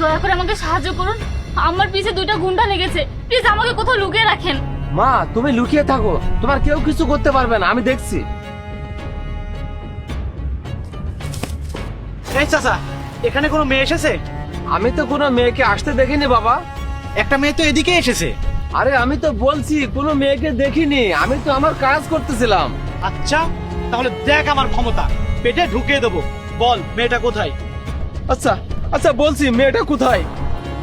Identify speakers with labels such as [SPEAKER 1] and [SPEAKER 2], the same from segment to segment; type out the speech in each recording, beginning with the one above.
[SPEAKER 1] দয়া করে আমাকে সাহায্য করুন, আমার পিছে দুইটা গুন্ডা লেগেছে, প্লিজ আমাকে কোথাও লুকিয়ে রাখেন।
[SPEAKER 2] মা তুমি লুকিয়ে থাকো, তোমার কেউ কিছু করতে পারবে না, আমি দেখছি।
[SPEAKER 3] এই চাচা, এখানে কোনো মেয়ে এসেছে?
[SPEAKER 2] আমি তো কোনো মেয়েকে আসতে দেখিনি বাবা।
[SPEAKER 3] একটা মেয়ে তো এদিকে এসেছে।
[SPEAKER 2] আরে আমি তো বলছি কোনো মেয়েকে দেখিনি, আমি তো আমার কাজ করতেছিলাম।
[SPEAKER 3] আচ্ছা, তাহলে দেখ আমার ক্ষমতা, পেটে ঢুকিয়ে দেবো। বল মেয়েটা কোথায়?
[SPEAKER 2] আচ্ছা আচ্ছা বলছি, মেয়েটা কোথায়?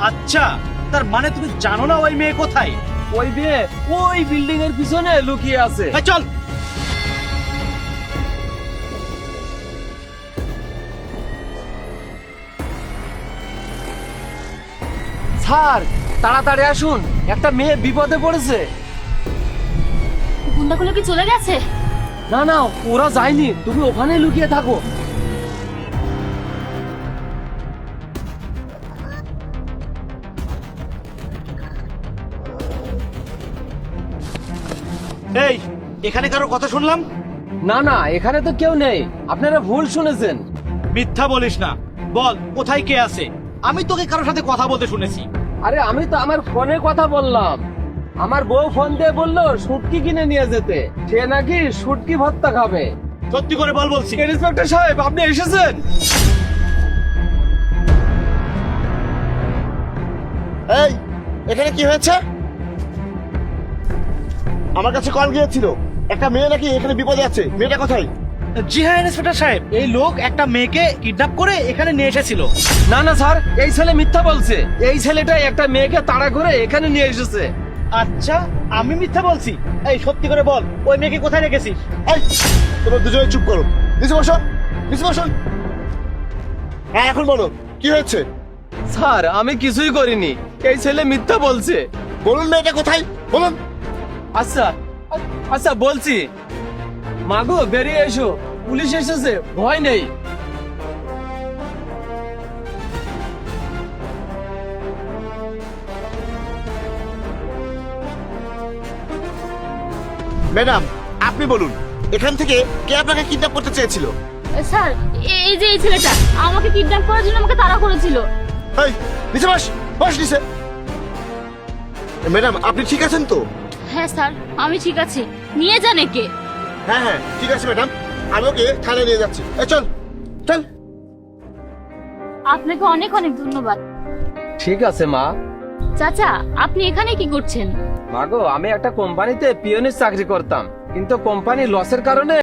[SPEAKER 3] আচ্ছা, তার মানে তুমি জানো না ওই মেয়ে কোথায়?
[SPEAKER 2] ওই মেয়ে ওই বিল্ডিং এর পিছনে লুকিয়ে আছে।
[SPEAKER 3] এই চল।
[SPEAKER 2] স্যার তাড়াতাড়ি আসুন, একটা মেয়ে বিপদে পড়েছে।
[SPEAKER 1] গুন্ডাগুলো কি চলে গেছে?
[SPEAKER 2] না না, ওরা যায়নি, তুমি ওখানেই লুকিয়ে থাকো।
[SPEAKER 3] এই, এখানে কারো কথা শুনলাম?
[SPEAKER 2] না না, এখানে তো কেউ নেই, আপনারা ভুল শুনেছেন।
[SPEAKER 3] মিথ্যা বলিস না, বল কোথায় কে আছে? আমি তোকে কারোর সাথে কথা বলতে শুনেছি।
[SPEAKER 2] আরে আমি তো আমার ফোনে কথা বললাম, আমার বউ ফোন দিয়ে বললো শুটকি কিনে নিয়ে যেতে, সে নাকি শুটকি ভর্তা খাবে।
[SPEAKER 3] সত্যি করে বল বলছি।
[SPEAKER 2] ইন্সপেক্টর সাহেব আপনি এসেছেন?
[SPEAKER 4] এই, এখানে কি হয়েছে? আমার কাছে কল গিয়েছিল, একটা মেয়ে নাকি এখানে বিপদে আছে। মেয়েটা কোথায়?
[SPEAKER 3] জি হ্যাঁ ইন্সপেক্টর সাহেব, এই লোক একটা মেয়েকে কিডন্যাপ করে এখানে নিয়ে এসেছিল।
[SPEAKER 2] না না স্যার, এই ছেলে মিথ্যা বলছে, এই ছেলেটা একটা মেয়েকে তাড়া করে এখানে নিয়ে এসেছে।
[SPEAKER 3] আচ্ছা, আমি মিথ্যা বলছি? এই সত্যি করে বল, ওই মেয়েকে কোথায় রেখেছিস?
[SPEAKER 4] এই, তোমরা দুজনে চুপ করো। নিচে বসো, নিচে বসো। হ্যাঁ এখন বলো, কি হয়েছে?
[SPEAKER 2] স্যার আমি কিছুই করিনি, এই ছেলে মিথ্যা বলছে।
[SPEAKER 4] বলুন মেয়েটা কোথায়, বলুন।
[SPEAKER 2] আচ্ছা আচ্ছা বলছি। মাগো বেরিয়ে এসো, পুলিশ এসেছে, ভয় নেই।
[SPEAKER 4] ম্যাডাম আপনি বলুন, এখান থেকে কে আপনাকে কিডন্যাপ করতে চেয়েছিল?
[SPEAKER 1] স্যার, এই যে এই ছেলেটা আমাকে কিডন্যাপ করার জন্য আমাকে তাড়া করেছিল।
[SPEAKER 4] এই, নিচে বস, বস নিচে। ম্যাডাম আপনি ঠিক আছেন তো?
[SPEAKER 1] হ্যাঁ স্যার, আমি ঠিক আছি, নিয়ে যান একে।
[SPEAKER 4] হ্যাঁ হ্যাঁ ঠিক আছে ম্যাডাম, আমি ওকে থানায় নিয়ে যাচ্ছি। এই চল চল।
[SPEAKER 1] আপনাকে অনেক অনেক ধন্যবাদ।
[SPEAKER 2] ঠিক আছে মা।
[SPEAKER 1] চাচা, আপনি এখানে কি করছেন?
[SPEAKER 2] মাগো আমি একটা কোম্পানিতে পিওনের চাকরি করতাম, কিন্তু কোম্পানি লসের কারণে